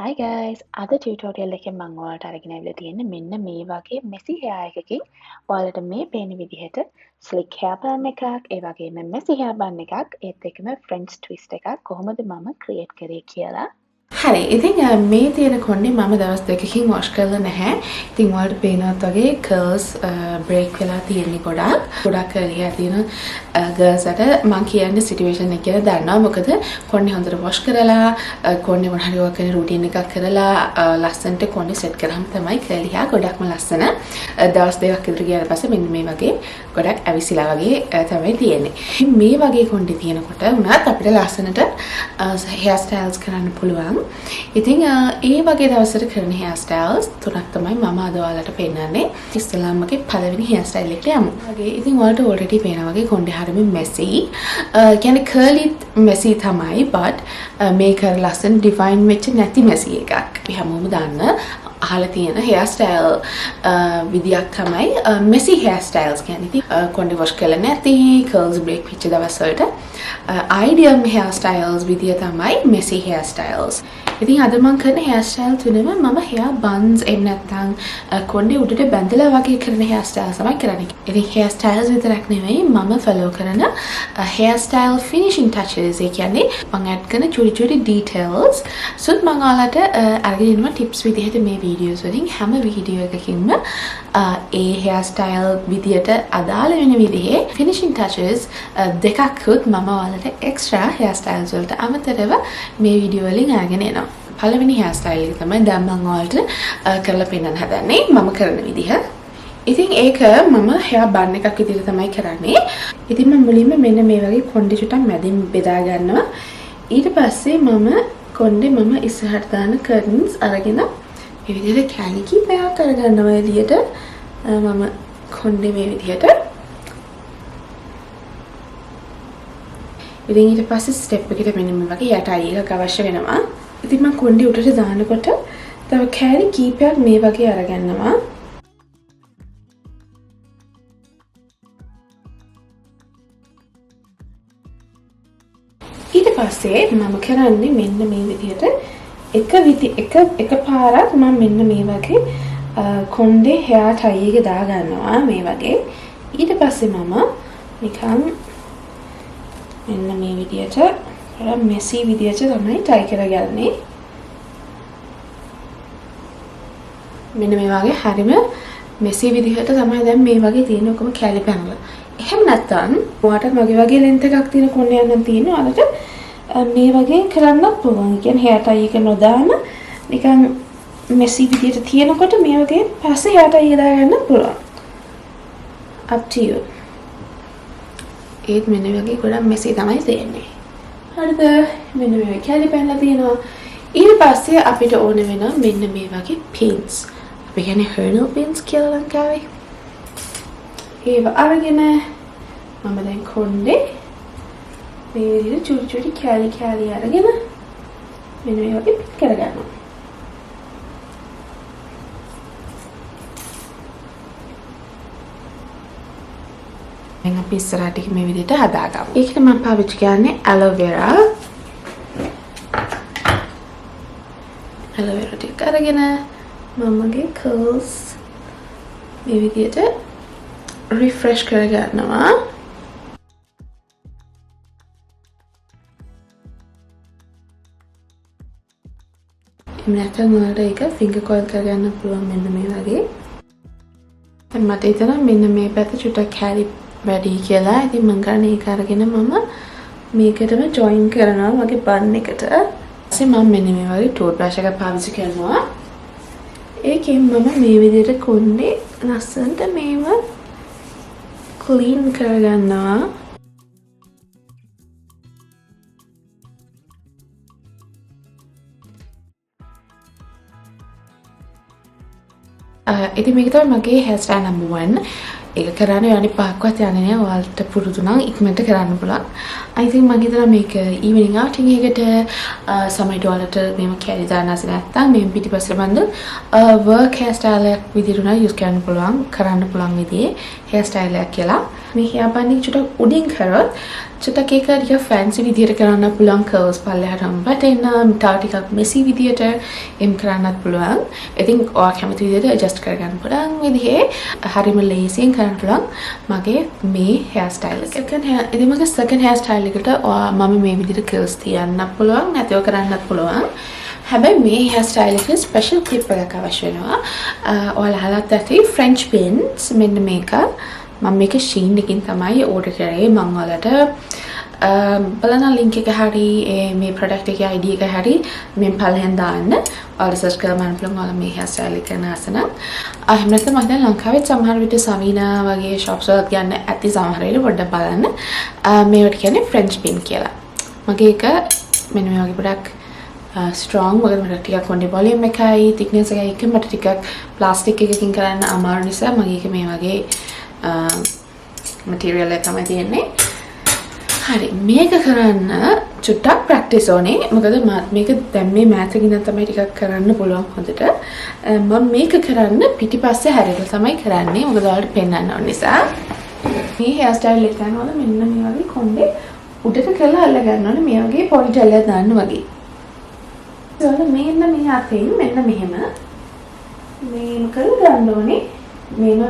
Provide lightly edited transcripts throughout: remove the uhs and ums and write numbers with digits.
Hi guys! අද tutorial එකෙන් මම ඔයාලට අරගෙන ඇවිල්ලා තියෙන්නේ මෙන්න මේ වගේ messy hair එකකින් ඔයාලට මේ පේන විදිහට slick hair bun එකක්, ඒ වගේම messy hair bun එකක්, ඒත් එක්කම French twist එකක් කොහොමද මම create කරේ කියලා. හරි. ඉතින් මේ තියෙන කොණ්ඩේ මම දවස් දෙකකින් wash කරලා නැහැ. ඉතින් ඔයාලට පේනවත් වගේ curls break වෙලා තියෙන්නේ ගොඩක්. ගොඩක් curly hair තියෙන girls අට මම කියන්නේ situation එක කියලා දන්නවා. මොකද කොණ්ඩේ හොඳට wash කරලා කොණ්ඩේ මොන හරි වගේ routine එකක් කරලා ලස්සනට කොණ්ඩේ set කරාම තමයි curly hair ගොඩක්ම ලස්සන. දවස් දෙකක් විතර ගියාට පස්සේ මෙන්න මේ වගේ ගොඩක් ඇවිසිලා වගේ තමයි තියෙන්නේ. මේ වගේ කොණ්ඩේ තියෙනකොට උනත් අපිට ලස්සනට hair styles කරන්න පුළුවන්. ඉතින් ඒ වගේ දවසට කරන hair styles තුනක් තමයි මම අද ඔයාලට පෙන්නන්නේ. ඉස්සෙල්ලාම මගේ පළවෙනි hair style එකට යමු. වගේ ඉතින් ඔයාලට already පේනා වගේ කොණ්ඩේ හරිම messy. කියන්නේ curly messy තමයි but මේක ලස්සන define වෙච්ච නැති messy එකක්. අපි හැමෝම දන්න අහලා තියෙන hair style විදියක් තමයි messy hair styles කියන්නේ. ඉතින් කොණ්ඩේ wash කරලා නැති curls break වෙච්ච දවස් වලට ideal hair styles විදිය තමයි messy hair styles. ඉතින් අද මම කරන hair style තුනම මම hair buns එහෙම නැත්නම් කොණ්ඩේ උඩට බැඳලා වගේ කරන hair styles තමයි කරන්නේ. ඉතින් hair styles විතරක් නෙවෙයි මම follow කරන hair style finishing touches ඒ කියන්නේ මම add කරන චුටි චුටි details සුත් මම ඔයාලට අරගෙන ඉන්නවා tips විදිහට මේ videos වලින් හැම වීඩියෝ එකකින්ම ඒ hair style විදියට අදාළ වෙන විදිහේ finishing touches දෙකක්කුත් මම ඔයාලට extra hair styles වලට අමතරව මේ වීඩියෝ වලින් අරගෙන එනවා. පළවෙනි hair style එක තමයි දැන් මම ඔයාලට කරලා පෙන්නන්න හදන්නේ මම කරන විදිහ. ඉතින් ඒක මම hair bun එකක් විදිහට තමයි කරන්නේ. ඉතින් මම මුලින්ම මෙන්න මේ වගේ කොණ්ඩේ චුට්ටක් මැදින් බෙදා ගන්නවා. ඊට පස්සේ මම කොණ්ඩේ මම ඉස්සරහට දාන curtains අරගෙන මේ විදිහට කැලි කීපයක් අරගන්නවා එළියට. මම කොණ්ඩේ මේ විදිහට ඉතින් ඊට පස්සේ ස්ටෙප් එකට මෙන්න මේ වගේ යට අය එකක් අවශ්‍ය වෙනවා. ඉතින් මම කොණ්ඩේ උඩට දානකොට තව කැලි කීපයක් මේ වගේ අරගන්නවා. ඊට පස්සේ මම කරන්නේ මෙන්න මේ විදිහට එක පාරක් මම මෙන්න මේ වගේ කොණ්ඩේ hair tie එක දා ගන්නවා මේ වගේ. ඊට පස්සේ මම නිකන් මෙන්න මේ විදිහට messy විදිහට තමයි tie කරගන්නේ. මෙන්න මේ වගේ හරිම messy විදිහට තමයි දැන් මේ වගේ තියෙන ඔක්කොම කැලි පැනලා. එහෙම නැත්නම් ඔයාලට මගේ වගේ length එකක් තියෙන කොණ්ඩයක් නම් තියෙනවා. ඔයාලට මේ වගේ කරන්නත් පුළුවන්. කියන්නේ hair tie එක නොදාම නිකන් messy විදිහට තියෙනකොට මේ වගේ පස්සේ hair tie එක දාගන්න පුළුවන්. up to you. ඒත් මෙන්න වගේ ගොඩක් messy තමයි තියෙන්නේ. හරිද? මෙන්න මේ වගේ කැලි පැනලා තියෙනවා. ඊට පස්සේ අපිට ඕන වෙනවා මෙන්න මේ වගේ pins. අපි කියන්නේ hernal pins කියලා ලංකාවේ. ඒව අරගෙන මම දැන් කොණ්ඩේ මේ විදිහට චුටි චුටි කැලි අරගෙන මෙන්න මේ වගේ පිට කරගන්නවා. දැන් අපි ඉස්සරහට මේ විදිහට හදාගමු. ඒකට මම පාවිච්චි කරන්නේ aloe vera. aloe vera ටික අරගෙන මමගේ curls මේ විදිහට refresh කරගන්නවා. එහෙම නැත්නම් ඔයාලට ඒක finger coil කරගන්න පුළුවන් මෙන්න මේ වගේ. දැන් මට හිතෙනවා මෙන්න මේ පැත්ත චුට්ටක් කැලි වැඩි කියලා. ඉතින් මම කරන්නේ ඒක අරගෙන මම මේකටම join කරනවා මගේ bun එකට. ඊපස්සේ මම මෙන්න මේ වගේ toothbrush එකක් පාවිච්චි කරනවා. ඒකෙන් මම මේ විදිහට කොණ්ඩේ ලස්සනට මේව clean කරගන්නවා. ඉතින් මේක තමයි මගේ hair style number 1. ඒක කරන්නේ යන්නේ පහක්වත් යන්නේ නැහැ. ඔයාලට පුරුදු නම් ඉක්මනට කරන්න පුළුවන්. I think මම හිතනවා මේක evening outing එකකට සමහරවිට ඔයාලට මේව කැලි දාන්න නැස නැත්නම් මේ පිටිපස්සට බඳ work hair style එකක් විදිහට උනා use කරන්න පුළුවන් විදිහේ hair style එකක් කියලා. මේ hair bun එක චුට්ටක් උඩින් කරොත් චුට්ටක් ඒක ටික ෆැන්සි විදියට කරන්න පුළුවන් කර්ල්ස් පල්ලෙහාටම වැටෙන්න තව ටිකක් මෙසි විදියට එම් කරන්නත් පුළුවන්. ඉතින් ඔයා කැමති විදියට ඇඩ්ජස්ට් කරගන්න පුළුවන් විදිහේ හරිම ලේසියෙන් කරන්න පුළුවන් මගේ මේ හෙයාර් ස්ටයිල් එක. ඉතින් මගේ සෙකන්ඩ් හෙයාර් ස්ටයිල් එකට මම මේ විදියට කර්ල්ස් තියන්නත් පුළුවන් නැතිව කරන්නත් පුළුවන්. හැබැයි මේ හෙයාර් ස්ටයිල් එකේ ස්පෙෂල් ක්ලිප් එකක් අවශ්‍ය වෙනවා. ඔයාලා අහලත් ඇති ෆ්‍රෙන්ච් පින්ස් මෙන්න මේක. මම මේක ෂීන් එකකින් තමයි ඕඩර් කරේ. මම ඔයාලට බලන ලින්ක් එක හරි මේ ප්‍රොඩක්ට් එකේ ID එක හරි මෙන් පල්ලෙන් දාන්න. ඔයාලා සර්ච් කරලා බලන්න පුළුවන් ඔයාලා මේ හෙයාර් ස්ටයිල් එක කරන ආසන. එහෙම නැත්නම් මම දැන් ලංකාවේ සමහර විට සමීනා වගේ shops වලත් ගන්න ඇති සමහර විට පොඩ්ඩක් බලන්න. මේවට කියන්නේ ෆ්‍රෙන්ච් පින් කියලා. මගේ එක මෙන්න මේ වගේ පොඩක් ස්ට්‍රෝං වගේ මට ටිකක් කොණ්ඩේ වොලියම් එකයි thickness එකයි එක මට ටිකක් ප්ලාස්ටික් එකකින් කරන්න අමාරු නිසා මගේ එක මේ වගේ මටීරියල් එක තමයි තියෙන්නේ. හරි මේක කරන්න චුට්ටක් ප්‍රැක්ටිස් ඕනේ. මොකද මේක දැන් මේ මෑත ගින්න තමයි ටිකක් කරන්න පුළුවන් හොඳට. මම මේක කරන්න පිටිපස්සේ හැරිලා තමයි කරන්නේ. මොකද ඔයාලට පෙන්වන්න ඕන නිසා. මේ හෙයාර් ස්ටයිල් එක කරනකොට මෙන්න මේ වගේ කොණ්ඩේ උඩට කරලා අල්ල ගන්න ඕනේ. මේ වගේ පොඩි ජැලයක් දාන්න වගේ. මෙන්න මේ අතින් මෙන්න මෙහෙම මේම කරලා ගන්න ඕනේ. මේම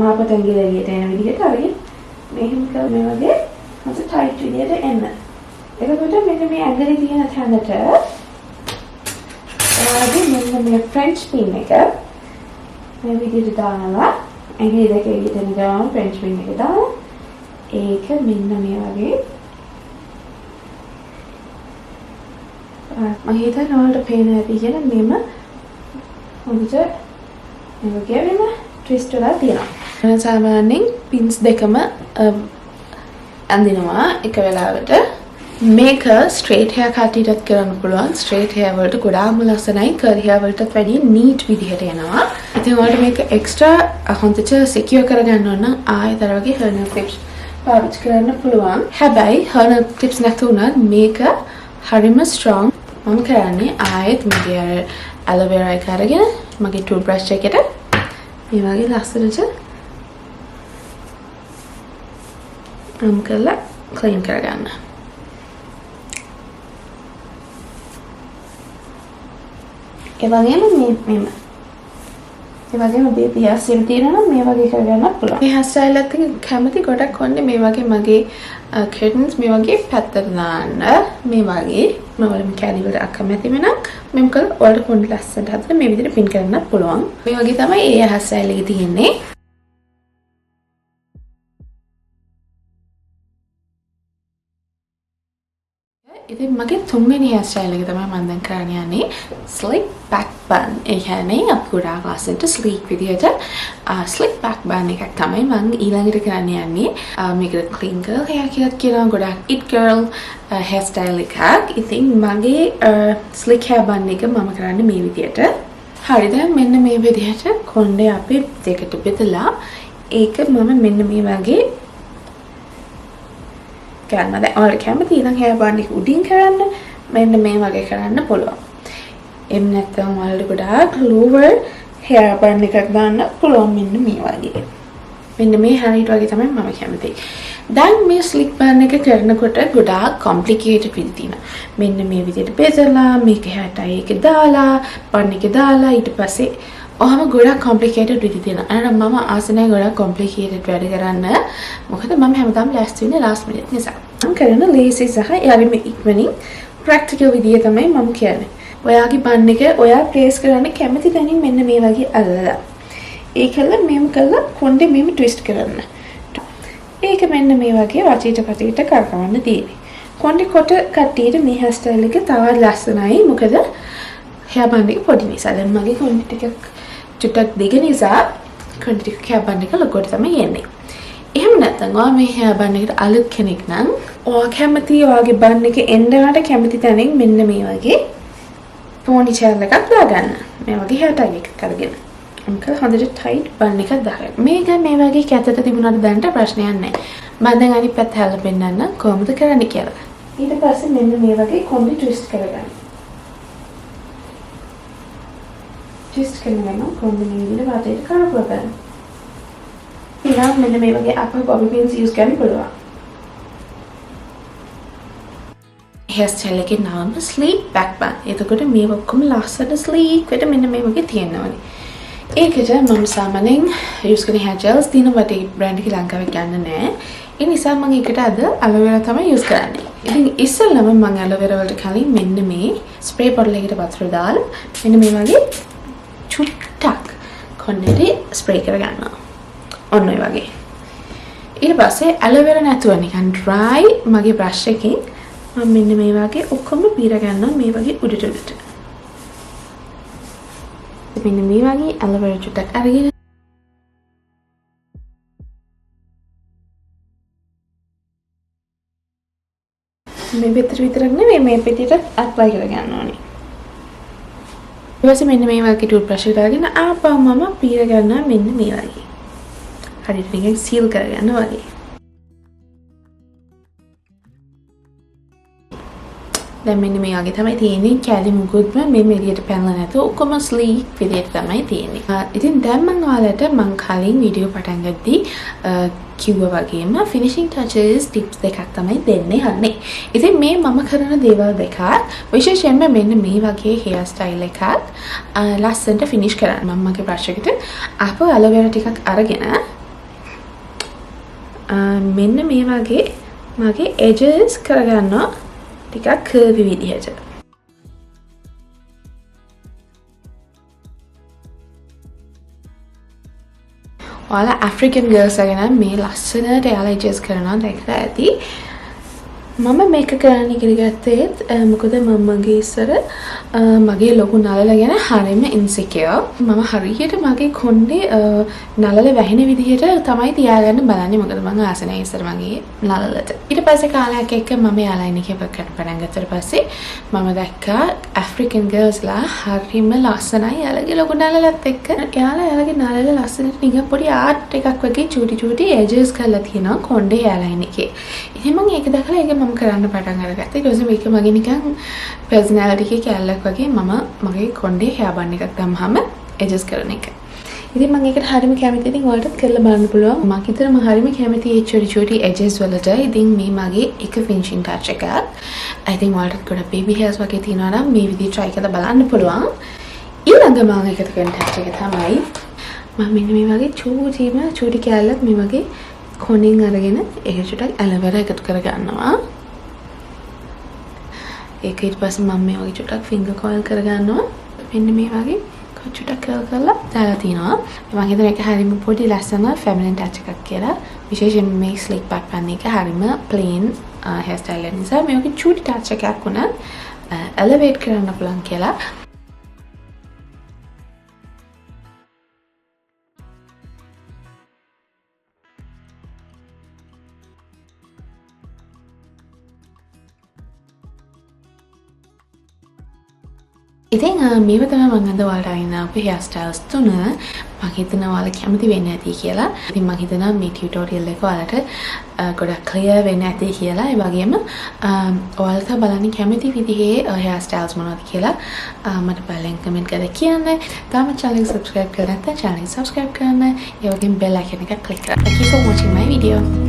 මාපට ඇඟිල්ල එළියට එන විදිහට අරගෙන මෙහෙම කරලා මේ වගේ හොඳ ටයිට් විදිහට එන්න. එතකොට මෙන්න මේ ඇඟිලි තියෙන තැනට ඔයාලගේ මෙන්න මේ ෆ්‍රෙන්ච් පින් එක මේ විදිහට දානවා. ඇඟිලි දෙක එළියට එන ගමන් ෆ්‍රෙන්ච් පින් එක දාලා ඒක මෙන්න මේ වගේ මම හිතන්නේ ඔයාලට පේන ඇති කියලා මෙම හොඳට මේ වගේ වෙන ට්විස්ට් වෙලා තියෙනවා. මම සාමාන්‍යයෙන් පින්ස් දෙකම අඳිනවා එක වෙලාවට. මේක ස්ට්‍රේට් හෙයාර් කට්ටියටත් කරන්න පුළුවන්. ස්ට්‍රේට් හෙයාර් වලට ගොඩාක්ම ලස්සනයි. කර්ලි හෙයාර් වලටත් වැඩිය නීට් විදිහට එනවා. ඉතින් ඔයාලට මේක එක්ස්ට්‍රා හොඳට සිකියුර් කරගන්න ඕන නම් ආයෙත් අර වගේ හර්නල් ක්ලිප්ස් පාවිච්චි කරන්න පුළුවන්. හැබැයි හර්නල් ක්ලිප්ස් නැතුණත් මේක හරිම ස්ට්‍රෝං. මම කරන්නේ ආයෙත් මගේ අර ඇලෝවෙරා එක අරගෙන මගේ ටූත් බ්‍රෂ් එකට මේ වගේ ලස්සනට කරලා ක්ලීන් කරගන්න. ඒ වගේම මේ වගේම බේබි හෙයාර් ස්ටයිල් තියෙනවා නම් මේ වගේ කරගන්නත් පුළුවන්. මේ හෙයාර් ස්ටයිල් එකත් කැමති ගොඩක් කොන්නේ මේ වගේ මගේ curtains මේ වගේ පැත්තට දාන්න මේ වගේ මම වල කැලි වල අකමැති වෙනම් මම කල් ඔයාලට කොණ්ඩේ ලස්සනට හදලා මේ විදිහට පින් කරන්නත් පුළුවන්. මේ වගේ තමයි ඒ හෙයාර් ස්ටයිල් එකේ තියෙන්නේ. ඉතින් මගේ තුන්වෙනි හෙයාර් ස්ටයිල් එක තමයි මම දැන් කරන්න යන්නේ slick back bun. ඒ කියන්නේ අපි ගොඩාක් ලස්සනට sleek විදිහට slick back bun එකක් තමයි මම ඊළඟට කරන්න යන්නේ. මේකට clean girl hair කියලා කියනවා. ගොඩාක් it girl hair style එකක්. ඉතින් මගේ slick hair bun එක මම කරන්නේ මේ විදිහට. හරි දැන් මෙන්න මේ විදිහට කොණ්ඩේ අපි දෙකට බෙදලා ඒක මම මෙන්න මේ වගේ කරන්න. දැන් ඔයාලා කැමති නම් hair bun එක උඩින් කරන්න මෙන්න මේ වගේ කරන්න පුළුවන්. එහෙම නැත්නම් ඔයාලට ගොඩාක් lower hair bun එකක් දාන්න පුළුවන් මෙන්න මේ වගේ. මෙන්න මේ හරියට වගේ තමයි මම කැමති. දැන් මේ slick bun එක කරනකොට ගොඩාක් complicated විදිහට තියෙනවා. මෙන්න මේ විදිහට බෙදලා මේක hair tie එක දාලා bun එක දාලා ඊට පස්සේ ඔහම ගොඩක් complicated විදිහට තියෙනවා. අනනම් මම ආස නැහැ ගොඩක් complicated වැඩ කරන්න. මොකද මම හැමදාම last වෙන්නේ last minute නිසා. මම කරන lazy සහ යාරිම ඉක්මනින් practical විදිය තමයි මම කියන්නේ. ඔයාගේ බන් එක ඔයා ප්‍රේස් කරන්න කැමති තැනින් මෙන්න මේ වගේ අල්ලලා. ඒකල මෙහෙම කළා කොණ්ඩේ මෙහෙම ට්විස්ට් කරන්න. ඒක මෙන්න මේ වගේ වටේට පටේට කරකවන්න තියෙන්නේ. කොණ්ඩේ කොට කට්ටියට මේ hair style එක තවත් ලස්සනයි. මොකද hair bun එක පොඩි නිසා. දැන් මගේ කොණ්ඩේ ටිකක් චුට්ටක් දිග නිසා කොණ්ඩේ ටික hair bun එක ලොකුවට තමයි එන්නේ. එහෙම නැත්නම් ඔයා මේ hair bun එකට අලුත් කෙනෙක් නම් ඔයා කැමති ඔයාගේ bun එක එන්නවට කැමති තැනින් මෙන්න මේ වගේ ponytail එකක් දාගන්න. මේ වගේ hair tie එකක් අරගෙන. අම්කල් හොඳට tight bun එකක් දාගන්න. මේක මේ වගේ කැතට තිබුණාට දැනට ප්‍රශ්නයක් නැහැ. මම දැන් අනිත් පැත්ත හැල්ල පෙන්නන්න කොහොමද කරන්නේ කියලා. ඊට පස්සේ මෙන්න මේ වගේ කොණ්ඩේ twist කරගන්න. twist කරනවා නම් කොණ්ඩේ මේ විදිහට වටේට කරකව ගන්න. ඊළඟ මෙන්න මේ වගේ අප bobby pins use කරන්න පුළුවන්. hairstyle එකේ නම sleek back bun. එතකොට මේ ඔක්කොම ලස්සන sleek වෙට මෙන්න මේ වගේ තියෙනවානේ. ඒකට මම සාමාන්‍යයෙන් use කරන hair gels තියෙනවා ඒ brand එක ලංකාවේ ගන්න නෑ. ඒ නිසා මම ඒකට අද aloe vera තමයි use කරන්නේ. ඉතින් ඉස්සෙල්ලාම මම aloe vera වලට කලින් මෙන්න මේ spray bottle එකකට වතුර දාලා මෙන්න මේ වගේ චුට්ටක් කොණ්ඩේ spray කරගන්නවා. ඔන්න ඔය වගේ. ඊට පස්සේ aloe vera නැතුව නිකන් dry මගේ brush එකකින් මම මෙන්න මේ වගේ ඔක්කොම පීර ගන්නවා මේ වගේ උඩට උඩට. මෙන්න මේ වගේ aloe vera චුට්ටක් අරගෙන මේ පැත්තට විතරක් නෙමෙයි මේ පැත්තට apply කරගන්න ඕනේ. ඊට පස්සේ මෙන්න මේ වගේ toothbrush එක දාගෙන ආපහු මම පීර ගන්නවා මෙන්න මේ වගේ. හරියට නිකන් seal කරගන්නවා වගේ. දැන් මෙන්න මේ වගේ තමයි තියෙන්නේ. කැලි මුකුත්ම මේ මෙලියට පැනලා නැතුව ඔක්කොම sleek විදියට තමයි තියෙන්නේ. ඉතින් දැන් මම ඔයාලට මම කලින් වීඩියෝ පටන් ගද්දී කිව්වා වගේම finishing touches tips දෙකක් තමයි දෙන්නේ හන්නේ. ඉතින් මේ මම කරන දේවල් දෙකක් විශේෂයෙන්ම මෙන්න මේ වගේ hair style එකක් ලස්සනට finish කරන්න. මම මගේ brush එකට ආපහු aloe vera ටිකක් අරගෙන මෙන්න මේ වගේ මගේ edges කරගන්නවා ටිකක් curvy විදිහට. ඔයාලා African girls ගැන මේ ලස්සනට එයාලා edges කරනවා දැකලා ඇති. මම මේක කරන්න ඉගෙන ගත්තේත් මොකද මම මගේ ඉස්සර මගේ ලොකු නළල ගැන හරියම insecure. මම හරියට මගේ කොණ්ඩේ නළල වැහෙන විදිහට තමයි තියාගන්න බලන්නේ. මොකද මම ආස නැහැ ඉස්සර මගේ නළලට. ඊට පස්සේ කාලයක් එක්ක මම යාලයින් එකේ work කරන්න පටන් ගත්තට පස්සේ මම දැක්කා African girls ලා හරියම ලස්සනයි. යාලගේ ලොකු නළලත් එක්ක යාලගේ නළල ලස්සනට නිකන් පොඩි ආර්ට් එකක් වගේ චූටි චූටි edges කරලා තියෙනවා කොණ්ඩේ යාලයින් එකේ. ඉතින් මම ඒක දැකලා ඒක මම කරන්න පටන් අරගත්තා. ඊට පස්සේ මේක මගේ නිකන් personality එකේ කැලලක් වගේ මම මගේ කොණ්ඩේ hair bun එකක් දැම්මම adjust කරන එක. ඉතින් මම ඒකට හරියම කැමතියි. ඉතින් ඔයාලටත් කරලා බලන්න පුළුවන්. මම හිතනවා මම හරියම කැමතියි ඒ චොටි චොටි edges වලට. ඉතින් මේ මගේ එක finishing touch එකක්. I think ඔයාලටත් ගොඩක් baby hairs වගේ තියෙනවා නම් මේ විදිහට try කරලා බලන්න පුළුවන්. ඊළඟ මම එකතු කරන touch එක තමයි මම මෙන්න මේ වගේ චූටි කැලලක් මේ වගේ කොණින් අරගෙන ඒක චුට්ටක් aloe vera එකතු කරගන්නවා. ඒක ඊට පස්සේ මම මේ වගේ චුට්ටක් finger coil කරගන්නවා. මෙන්න මේ වගේ චුට්ටක් curl කරලා දාලා තිනවා. මම හිතන එක හරියම පොඩි ලස්සන feminine touch එකක් කියලා. විශේෂයෙන්ම මේ sleek back bun එක හරියම plain hair style එක නිසා මේ වගේ චූටි touch එකක් වුණත් elevate කරන්න පුළුවන් කියලා. ඉතින් මේව තමයි මම අද ඔයාලට අයින් ආපු hair styles තුන. මම හිතනවා ඔයාලා කැමති වෙන්න ඇති කියලා. ඉතින් මම හිතනවා මේ ටියුටෝරියල් එක ඔයාලට ගොඩක් clear වෙන්න ඇති කියලා. ඒ වගේම ඔයාලට බලන්න කැමති විදිහේ hair styles මොනවද කියලා මට බලෙන් කමෙන්ට් කරලා කියන්න. තාම channel එක subscribe කරලා නැත්නම් channel එක subscribe කරන්න. ඒ වගේම bell icon එක click කරන්න. Thank you for watching my video.